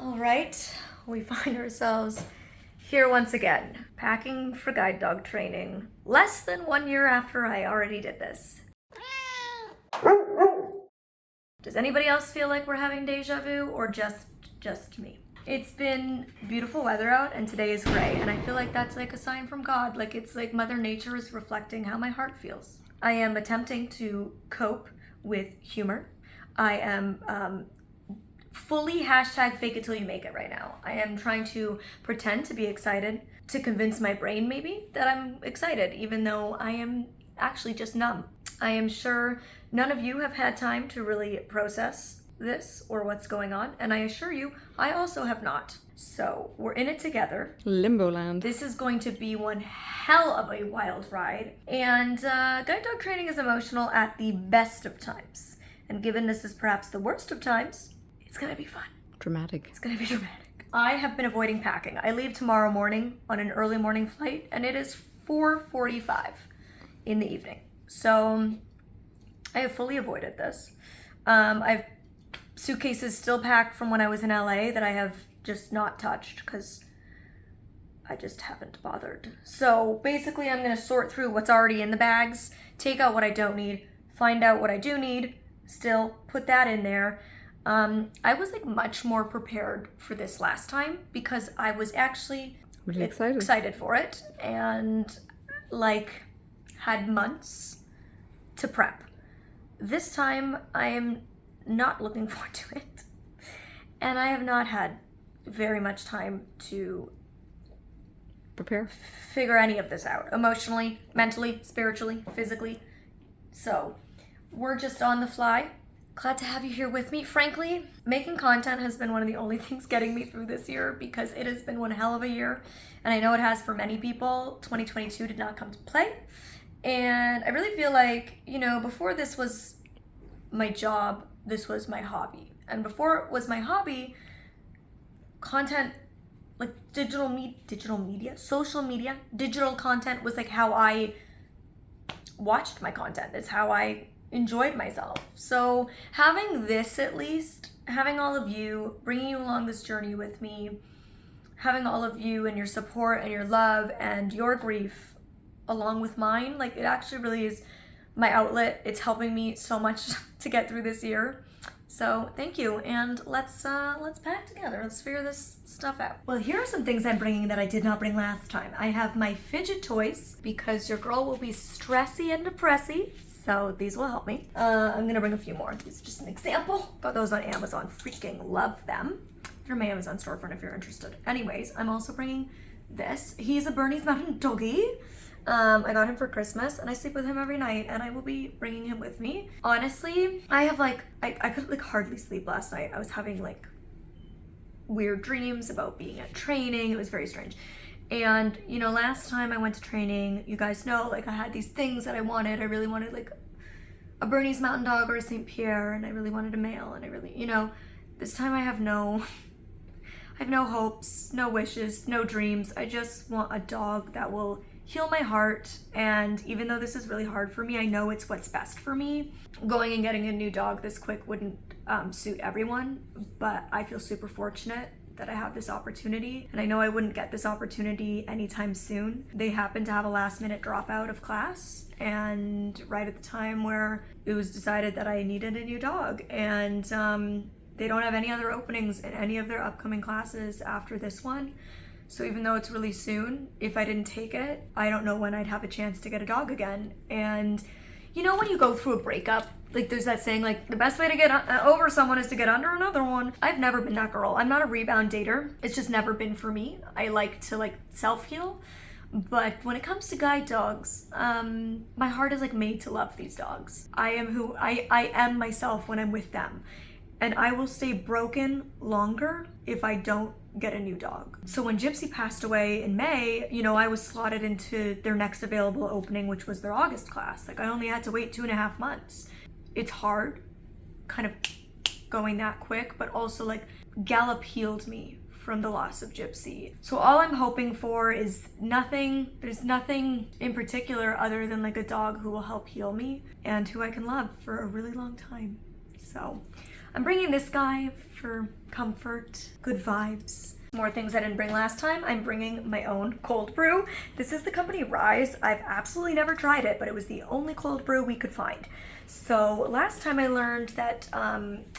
All right, we find ourselves here once again, packing for guide dog training, less than 1 year after I already did this. Does anybody else feel like we're having deja vu, or just me? It's been beautiful weather out and today is gray, and I feel like that's like a sign from God. Like it's like Mother Nature is reflecting how my heart feels. I am attempting to cope with humor. I am fully hashtag fake it till you make it right now. I am trying to pretend to be excited, to convince my brain maybe that I'm excited, even though I am actually just numb. I am sure none of you have had time to really process this or what's going on, and I assure you, I also have not. So we're in it together. Limbo land. This is going to be one hell of a wild ride, and guide dog training is emotional at the best of times. And given this is perhaps the worst of times, it's gonna be fun. Dramatic. It's gonna be dramatic. I have been avoiding packing. I leave tomorrow morning on an early morning flight, and it is 4:45 in the evening. So I have fully avoided this. I've suitcases still packed from when I was in LA that I have just not touched because I just haven't bothered. So basically I'm gonna sort through what's already in the bags, take out what I don't need, find out what I do need, still put that in there. I was like much more prepared for this last time because I was actually really excited for it and like had months to prep. This time I am not looking forward to it, and I have not had very much time to prepare, figure any of this out emotionally, mentally, spiritually, physically. So we're just on the fly. Glad to have you here with me. Frankly, making content has been one of the only things getting me through this year because it has been one hell of a year, and I know it has for many people. 2022 did not come to play, and I really feel like, you know, before this was my job, this was my hobby. And before it was my hobby, content, like digital media, social media, digital content was like how I watched my content. It's how I enjoyed myself. So having this, at least, having all of you, bringing you along this journey with me, having all of you and your support and your love and your grief along with mine, like it actually really is my outlet. It's helping me so much to get through this year. So thank you, and let's pack together. Let's figure this stuff out. Well, here are some things I'm bringing that I did not bring last time. I have my fidget toys because your girl will be stressy and depressy. So these will help me. I'm gonna bring a few more. This is just an example. Got those on Amazon. Freaking love them. They're my Amazon storefront if you're interested. Anyways, I'm also bringing this. He's a Bernese Mountain Doggy. I got him for Christmas and I sleep with him every night, and I will be bringing him with me. Honestly, I have like, I could like hardly sleep last night. I was having like weird dreams about being at training. It was very strange. And you know, last time I went to training, you guys know, like I had these things that I wanted. I really wanted like a Bernese Mountain Dog or a St. Pierre, and I really wanted a male, and I really, you know, this time I have no hopes, no wishes, no dreams. I just want a dog that will heal my heart, and even though this is really hard for me, I know it's what's best for me. Going and getting a new dog this quick wouldn't suit everyone, but I feel super fortunate that I have this opportunity, and I know I wouldn't get this opportunity anytime soon. They happened to have a last minute dropout of class, and right at the time where it was decided that I needed a new dog, and they don't have any other openings in any of their upcoming classes after this one. So even though it's really soon, if I didn't take it, I don't know when I'd have a chance to get a dog again. And you know, when you go through a breakup, like there's that saying, like the best way to get over someone is to get under another one. I've never been that girl. I'm not a rebound dater. It's just never been for me. I like to like self-heal. But when it comes to guide dogs, my heart is like made to love these dogs. I am who I am myself when I'm with them. And I will stay broken longer if I don't get a new dog. So when Gypsy passed away in May, you know, I was slotted into their next available opening, which was their August class. Like I only had to wait 2.5 months. It's hard kind of going that quick, but also like Gallop healed me from the loss of Gypsy. So all I'm hoping for is nothing, there's nothing in particular other than like a dog who will help heal me and who I can love for a really long time. So I'm bringing this guy for comfort, good vibes. More things I didn't bring last time. I'm bringing my own cold brew. This is the company Rise. I've absolutely never tried it, but it was the only cold brew we could find. So last time I learned that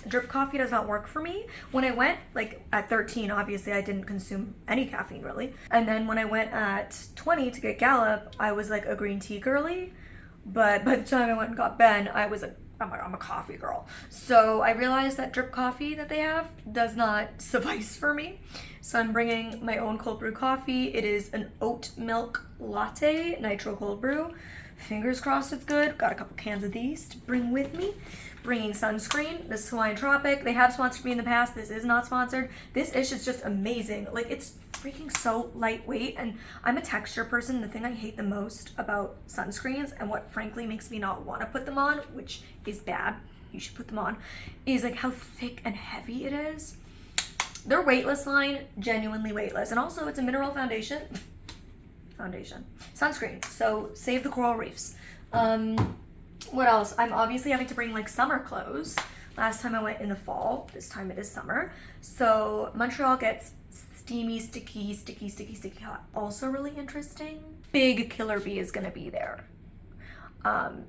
drip coffee does not work for me. When I went, like at 13, obviously I didn't consume any caffeine really. And then when I went at 20 to get Gallup, I was like a green tea girly. But by the time I went and got Ben, I'm a coffee girl. So I realized that drip coffee that they have does not suffice for me. So I'm bringing my own cold brew coffee. It is an oat milk latte, nitro cold brew. Fingers crossed it's good. Got a couple cans of these to bring with me. Bringing sunscreen. This is Hawaiian Tropic. They have sponsored me in the past. This is not sponsored. This ish is just amazing. Like, it's freaking so lightweight, and I'm a texture person. The thing I hate the most about sunscreens, and what frankly makes me not want to put them on, which is bad, you should put them on, is like how thick and heavy it is. Their weightless line, genuinely weightless. And also it's a mineral sunscreen. So save the coral reefs. What else? I'm obviously having to bring like summer clothes. Last time I went in the fall, this time it is summer. So Montreal gets steamy, sticky hot. Also really interesting. Big Killer Bee is gonna be there.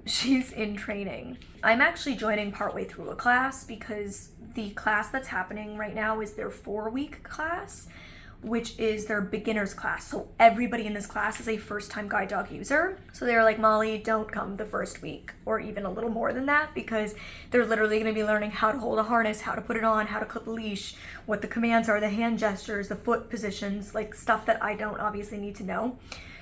She's in training. I'm actually joining partway through a class because the class that's happening right now is their 4-week class, which is their beginner's class. So everybody in this class is a first-time guide dog user. So they're like, Molly, don't come the first week or even a little more than that, because they're literally gonna be learning how to hold a harness, how to put it on, how to clip a leash, what the commands are, the hand gestures, the foot positions, like stuff that I don't obviously need to know.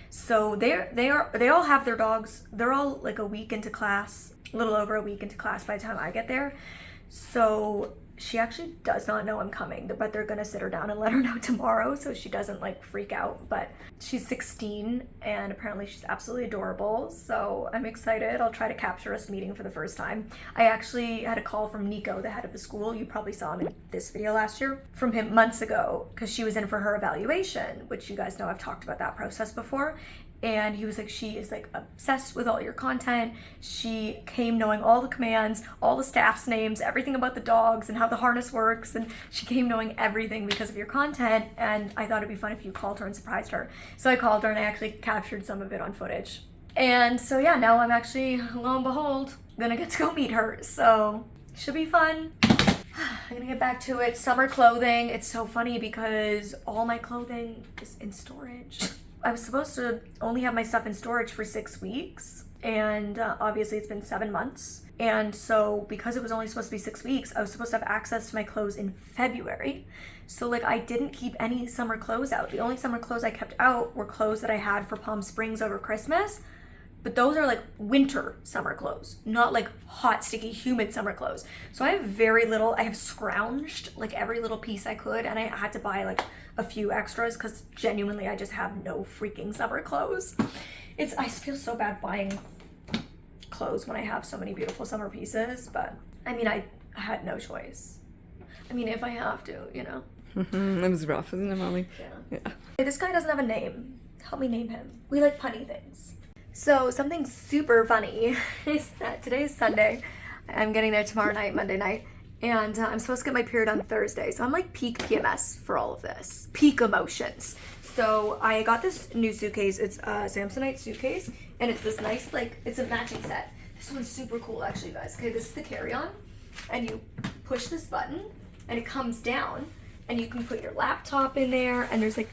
So they all have their dogs. They're all like a week into class, a little over a week into class by the time I get there. So she actually does not know I'm coming, but they're gonna sit her down and let her know tomorrow so she doesn't like freak out. But she's 16 and apparently she's absolutely adorable. So I'm excited. I'll try to capture us meeting for the first time. I actually had a call from Nico, the head of the school. You probably saw him in this video last year, from him months ago, because she was in for her evaluation, which you guys know I've talked about that process before. And he was like, she is like obsessed with all your content. She came knowing all the commands, all the staff's names, everything about the dogs and how the harness works. And she came knowing everything because of your content. And I thought it'd be fun if you called her and surprised her. So I called her and I actually captured some of it on footage. And so yeah, now I'm actually, lo and behold, gonna get to go meet her. So should be fun. I'm gonna get back to it. Summer clothing. It's so funny because all my clothing is in storage. I was supposed to only have my stuff in storage for 6 weeks, and obviously it's been 7 months. And so because it was only supposed to be 6 weeks, I was supposed to have access to my clothes in February. So like I didn't keep any summer clothes out. The only summer clothes I kept out were clothes that I had for Palm Springs over Christmas. But those are like winter summer clothes, not like hot, sticky, humid summer clothes. So I have very little. I have scrounged like every little piece I could, and I had to buy like a few extras because genuinely I just have no freaking summer clothes. I feel so bad buying clothes when I have so many beautiful summer pieces, but I mean, I had no choice. I mean, if I have to, you know. It was rough, isn't it, Molly? Yeah. Hey, this guy doesn't have a name. Help me name him. We like punny things. So something super funny is that today is Sunday. I'm getting there tomorrow night, Monday night, and I'm supposed to get my period on Thursday. So I'm like peak PMS for all of this, peak emotions. So I got this new suitcase. It's a Samsonite suitcase, and it's this nice, like, it's a matching set. This one's super cool, actually, guys. Okay, this is the carry-on, and you push this button, and it comes down, and you can put your laptop in there, and there's like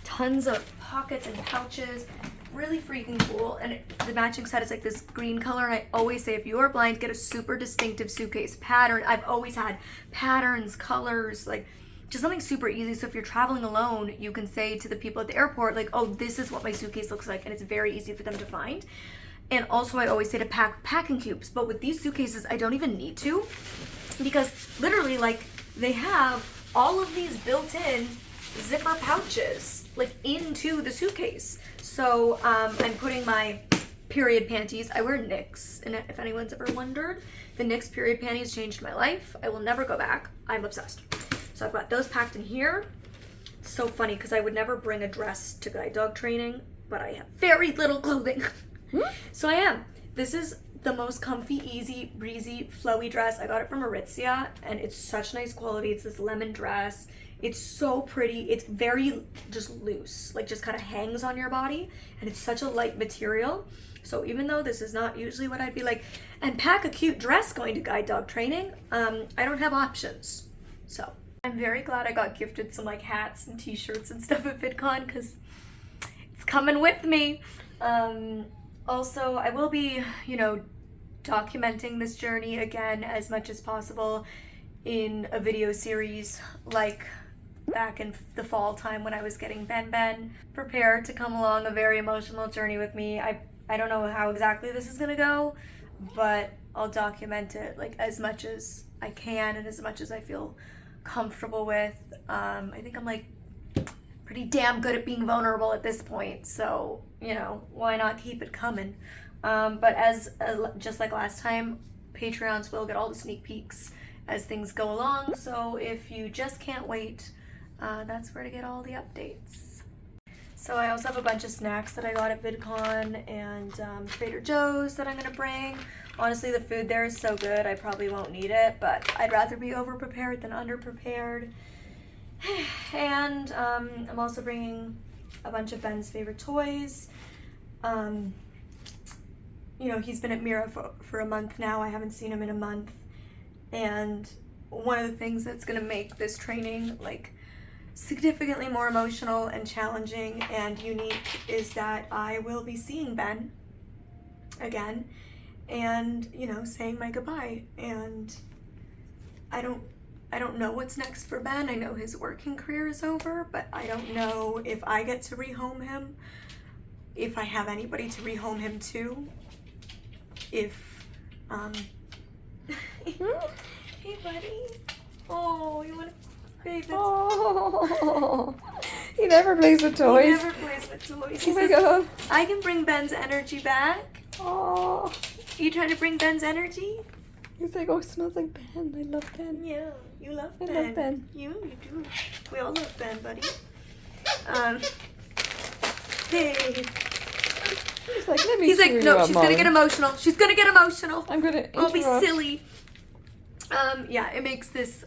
tons of pockets and pouches. Really freaking cool. And the matching set is like this green color, and I always say if you are blind, get a super distinctive suitcase pattern. I've always had patterns, colors, like just something super easy. So if you're traveling alone, you can say to the people at the airport, like, oh, this is what my suitcase looks like, and it's very easy for them to find. And also I always say to pack packing cubes, but with these suitcases I don't even need to, because literally like they have all of these built-in zipper pouches like into the suitcase. So I'm putting my period panties. I wear Knix, and if anyone's ever wondered, the Knix period panties changed my life. I will never go back. I'm obsessed. So I've got those packed in here. It's so funny because I would never bring a dress to guide dog training, but I have very little clothing. So I am. This is the most comfy, easy, breezy, flowy dress. I got it from Aritzia, and it's such nice quality. It's this lemon dress. It's so pretty. It's very just loose, like just kind of hangs on your body, and it's such a light material. So even though this is not usually what I'd be like, and pack a cute dress going to guide dog training, I don't have options. So I'm very glad I got gifted some like hats and t-shirts and stuff at VidCon, because it's coming with me. Also, I will be, documenting this journey again as much as possible in a video series, like back in the fall time when I was getting Ben prepared to come along a very emotional journey with me. I don't know how exactly this is gonna go, but I'll document it like as much as I can and as much as I feel comfortable with. I think I'm like pretty damn good at being vulnerable at this point, so why not keep it coming? But just like last time, Patreons will get all the sneak peeks as things go along, so if you just can't wait, that's where to get all the updates. So I also have a bunch of snacks that I got at VidCon and Trader Joe's that I'm gonna bring. Honestly, the food there is so good, I probably won't need it, but I'd rather be over-prepared than under-prepared. And I'm also bringing a bunch of Ben's favorite toys. He's been at Mira for a month now. I haven't seen him in a month. And one of the things that's gonna make this training like significantly more emotional and challenging and unique is that I will be seeing Ben again and, saying my goodbye. And I don't know what's next for Ben. I know his working career is over, but I don't know if I get to rehome him, if I have anybody to rehome him to, if, hey buddy. Oh, you want to, babe, that's... Oh, he never plays with toys. He never plays with toys. He Oh my says, God. I can bring Ben's energy back. Oh, You trying to bring Ben's energy? he's like, oh, it smells like Ben. I love Ben. Yeah, you love I Ben. love Ben. You do. We all love Ben, buddy. Hey. He's like, let me He's like, cheer no, you up, she's gonna Molly. get emotional. She's gonna get emotional. I'm gonna I'll be interrupt. silly. Yeah, it makes this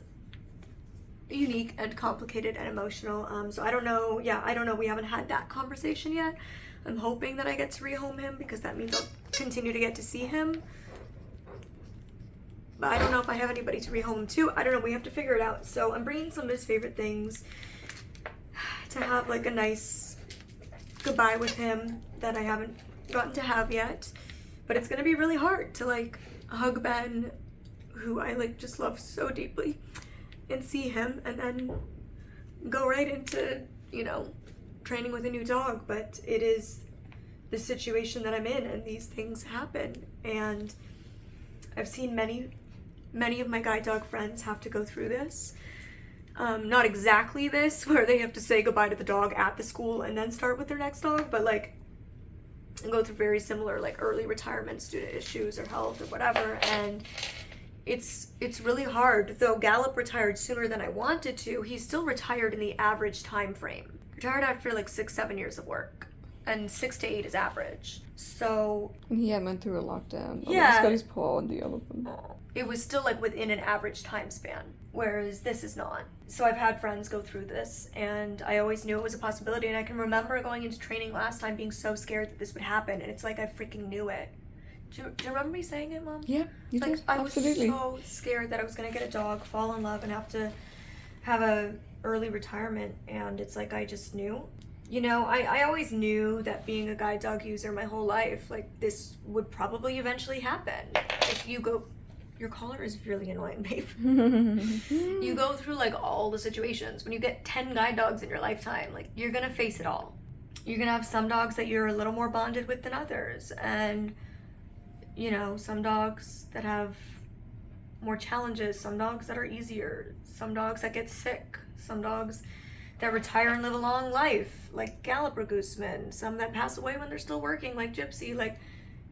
unique and complicated and emotional. So I don't know. Yeah, I don't know. We haven't had that conversation yet. I'm hoping that I get to rehome him because that means I'll continue to get to see him. But I don't know if I have anybody to rehome him to. I don't know. We have to figure it out. So I'm bringing some of his favorite things to have like a nice goodbye with him that I haven't gotten to have yet. But it's gonna be really hard to like hug Ben, who I like just love so deeply, and see him and then go right into, training with a new dog. But it is the situation that I'm in and these things happen. And I've seen many of my guide dog friends have to go through this. Not exactly this, where they have to say goodbye to the dog at the school and then start with their next dog, but like go through very similar like early retirements due to issues or health or whatever. And it's really hard. Though Gallup retired sooner than I wanted to, he's still retired in the average time frame. Retired after like 6-7 years of work, and 6 to 8 is average. So He had went through a lockdown. Oh, Yeah. He's got his paw on the elephant. it was still like within an average time span, whereas this is not. So I've had friends go through this, and I always knew it was a possibility. And I can remember going into training last time being so scared that this would happen, and it's like I freaking knew it. Do you remember me saying it, Mom? Yeah, you Like did. I was Absolutely. so scared that I was gonna get a dog, fall in love, and have to have a early retirement. And it's like I just knew. I always knew that being a guide dog user my whole life, like this would probably eventually happen. If you go, your collar is really annoying, babe. You go through like all the situations. When you get 10 guide dogs in your lifetime, like you're gonna face it all. You're gonna have some dogs that you're a little more bonded with than others, and some dogs that have more challenges, some dogs that are easier, some dogs that get sick, some dogs that retire and live a long life, like Gallup Guzman, some that pass away when they're still working, like Gypsy. Like,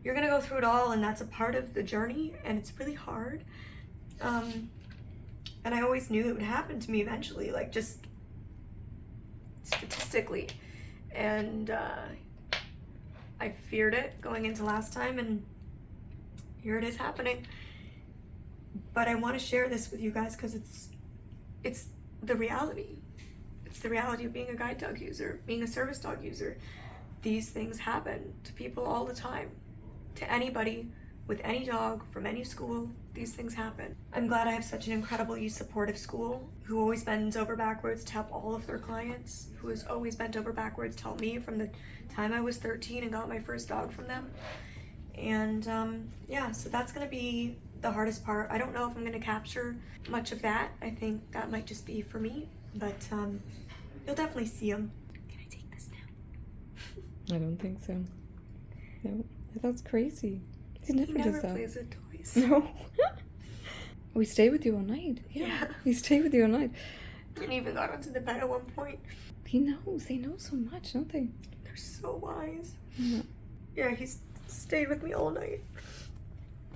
you're gonna go through it all, and that's a part of the journey, and it's really hard. And I always knew it would happen to me eventually, like just statistically. And I feared it going into last time, and here it is happening. But I want to share this with you guys because it's the reality. It's the reality of being a guide dog user, being a service dog user. These things happen to people all the time. To anybody with any dog from any school, these things happen. I'm glad I have such an incredibly supportive school who always bends over backwards to help all of their clients, who has always bent over backwards to help me from the time I was 13 and got my first dog from them. And yeah, so that's gonna be the hardest part. I don't know if I'm gonna capture much of that. I think that might just be for me, but you'll definitely see them. Can I take this now? I don't think so. No, that's crazy. He never does that. Plays with toys. No. We stay with you all night. Yeah. We stay with you all night. And even got onto the bed at one point. He knows. They know so much, don't they? They're so wise. Yeah. Yeah, he's stayed with me all night.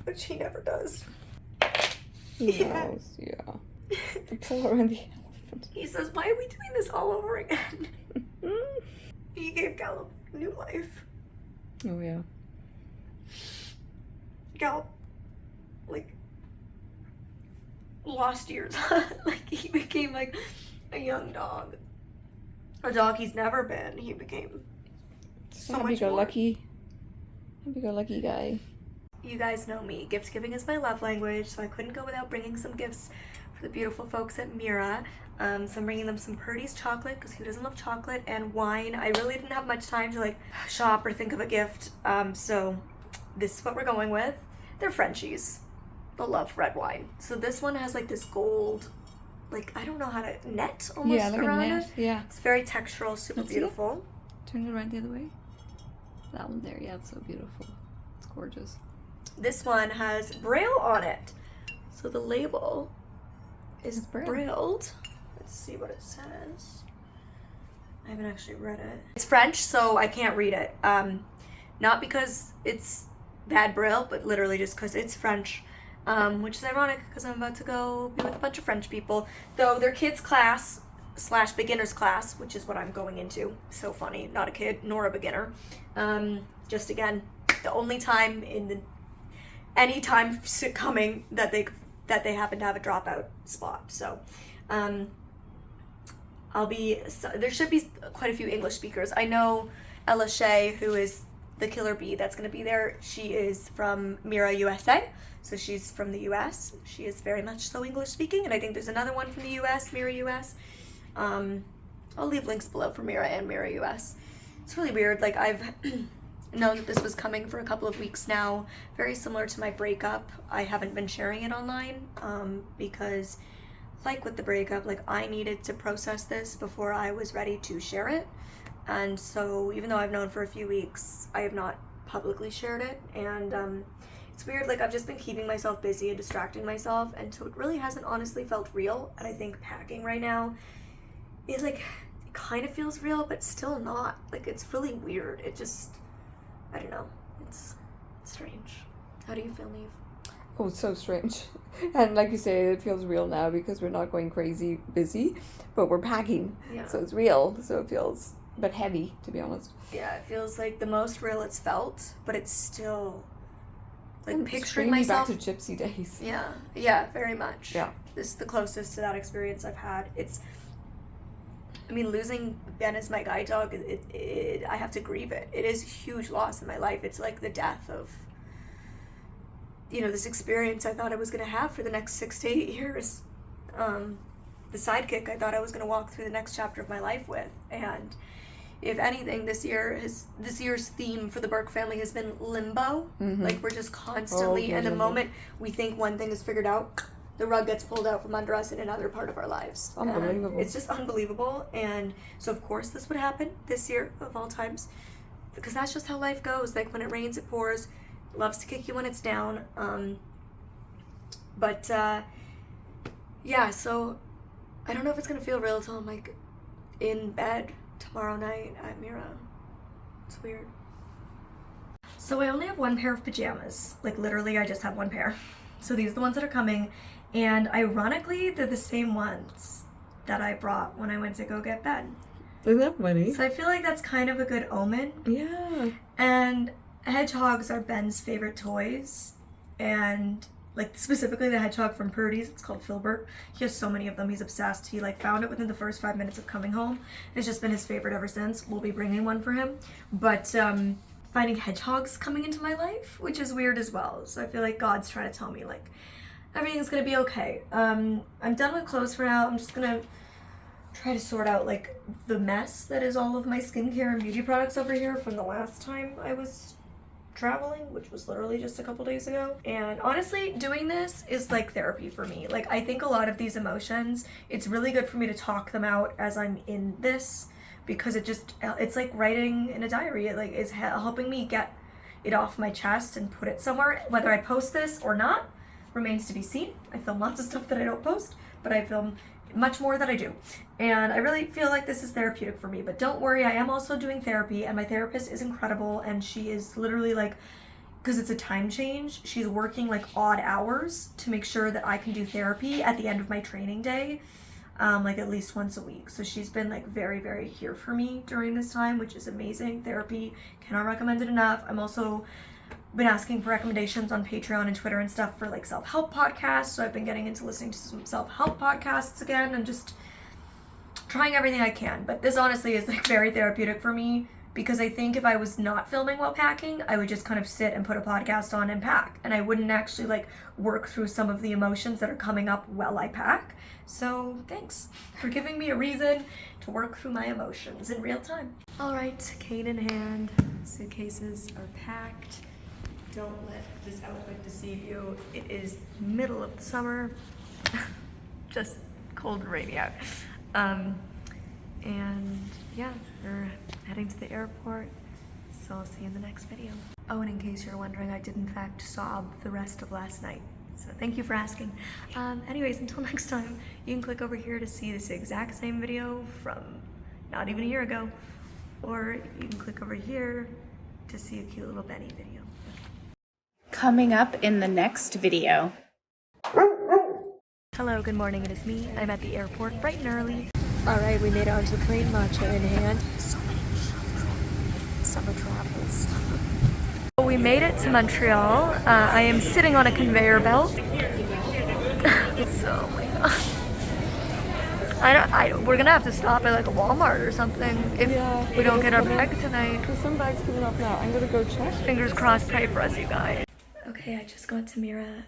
Which he never does. He Yeah. knows, yeah. The pull around the elephant. He says, why are we doing this all over again? He gave Gallup new life. Oh, yeah. Gallup, like, lost years. Like, he became, like, a young dog. A dog he's never been. He became so much more. Happy-go-lucky guy. You guys know me. Gift giving is my love language, so I couldn't go without bringing some gifts for the beautiful folks at Mira. So I'm bringing them some Purdy's chocolate, because who doesn't love chocolate, and wine. I really didn't have much time to, like, shop or think of a gift, so this is what we're going with. They're Frenchies. They'll love red wine. So this one has, like, this gold, like, I don't know how to, net almost Yeah, like a around net, it. yeah. It's very textural, super Let's see it. beautiful. Turn it around the other way. That one there, yeah, it's so beautiful. It's gorgeous. This one has Braille on it. So the label is Braille. brailled. Let's see what it says. I haven't actually read it. It's French, so I can't read it. Not because it's bad Braille, but literally just because it's French. Which is ironic because I'm about to go be with a bunch of French people. Though their kids class / beginners class, which is what I'm going into. So funny. Not a kid nor a beginner. Just again, the only time any time coming that they happen to have a dropout spot. So there should be quite a few English speakers. I know Ella Shea, who is the killer bee that's going to be there. She is from Mira, USA. So she's from the US. She is very much so English speaking. And I think there's another one from the US, Mira US. I'll leave links below for Mira and Mira US. It's really weird. Like, I've known that this was coming for a couple of weeks now. Very similar to my breakup. I haven't been sharing it online because, like with the breakup, like, I needed to process this before I was ready to share it. And so even though I've known for a few weeks, I have not publicly shared it. And it's weird, like, I've just been keeping myself busy and distracting myself, and so it really hasn't honestly felt real. And I think packing right now is, like, it kind of feels real, but still not. Like, it's really weird. It just, I don't know. It's strange. How do you feel, Neve? Oh, it's so strange. And like you say, it feels real now because we're not going crazy busy, but we're packing. Yeah. So it's real. So it feels a bit heavy, to be honest. Yeah, it feels like the most real it's felt, but it's still, like, And picturing bringing me myself. back to gypsy days. Yeah, very much. Yeah. This is the closest to that experience I've had. I mean, losing Ben as my guide dog, I have to grieve it. It is a huge loss in my life. It's like the death of, this experience I thought I was going to have for the next 6 to 8 years. The sidekick I thought I was going to walk through the next chapter of my life with. And if anything, this year's theme for the Burke family has been limbo. Mm-hmm. Like, we're just constantly, and the moment we think one thing is figured out, the rug gets pulled out from under us in another part of our lives. Unbelievable. And it's just unbelievable. And so, of course, this would happen this year of all times, because that's just how life goes. Like, when it rains, it pours. It loves to kick you when it's down. Yeah, so I don't know if it's going to feel real until I'm, like, in bed tomorrow night at Mira. It's weird. So I only have one pair of pajamas. Like, literally, I just have one pair. So these are the ones that are coming. And ironically, they're the same ones that I brought when I went to go get Ben. Isn't that funny? So I feel like that's kind of a good omen. Yeah. And hedgehogs are Ben's favorite toys. and like specifically the hedgehog from Purdy's, it's called Filbert. He has so many of them. He's obsessed. He like found it within the first 5 minutes of coming home. It's just been his favorite ever since. We'll be bringing one for him. But finding hedgehogs coming into my life, which is weird as well. So I feel like God's trying to tell me like everything's gonna be okay. I'm done with clothes for now. I'm just gonna try to sort out like the mess that is all of my skincare and beauty products over here from the last time I was traveling, which was literally just a couple days ago. And honestly, doing this is like therapy for me. Like, I think a lot of these emotions, it's really good for me to talk them out as I'm in this, because it's like writing in a diary. It like is helping me get it off my chest and put it somewhere. Whether I post this or not remains to be seen. I film lots of stuff that I don't post, but I film much more that I do. And I really feel like this is therapeutic for me. But don't worry, I am also doing therapy, and my therapist is incredible, and she is literally like, because it's a time change, she's working like odd hours to make sure that I can do therapy at the end of my training day, like at least once a week. So she's been like very, very here for me during this time, which is amazing. Therapy, cannot recommend it enough. I'm also been asking for recommendations on Patreon and Twitter and stuff for like self-help podcasts, so I've been getting into listening to some self-help podcasts again and just trying everything I can. But this honestly is like very therapeutic for me, because I think if I was not filming while packing, I would just kind of sit and put a podcast on and pack, and I wouldn't actually like work through some of the emotions that are coming up while I pack. So thanks for giving me a reason to work through my emotions in real time. All right, cane in hand, suitcases are packed. Don't let this outfit deceive you. It is middle of the summer, just cold and rainy out. And yeah, we're heading to the airport, so I'll see you in the next video. Oh, and in case you're wondering, I did in fact sob the rest of last night. So thank you for asking. Anyways, until next time, you can click over here to see this exact same video from not even a year ago, or you can click over here to see a cute little Benny video. Coming up in the next video. Hello, good morning, it is me. I'm at the airport bright and early. Alright, we made it onto the plane, matcha in hand. So many summer travels. We made it to Montreal. I am sitting on a conveyor belt. So, my God. We're gonna have to stop at like a Walmart or something if we don't get our bag tonight. There's some bags coming up now. I'm gonna go check. Fingers crossed, pray for us, you guys. Okay, I just got to Mira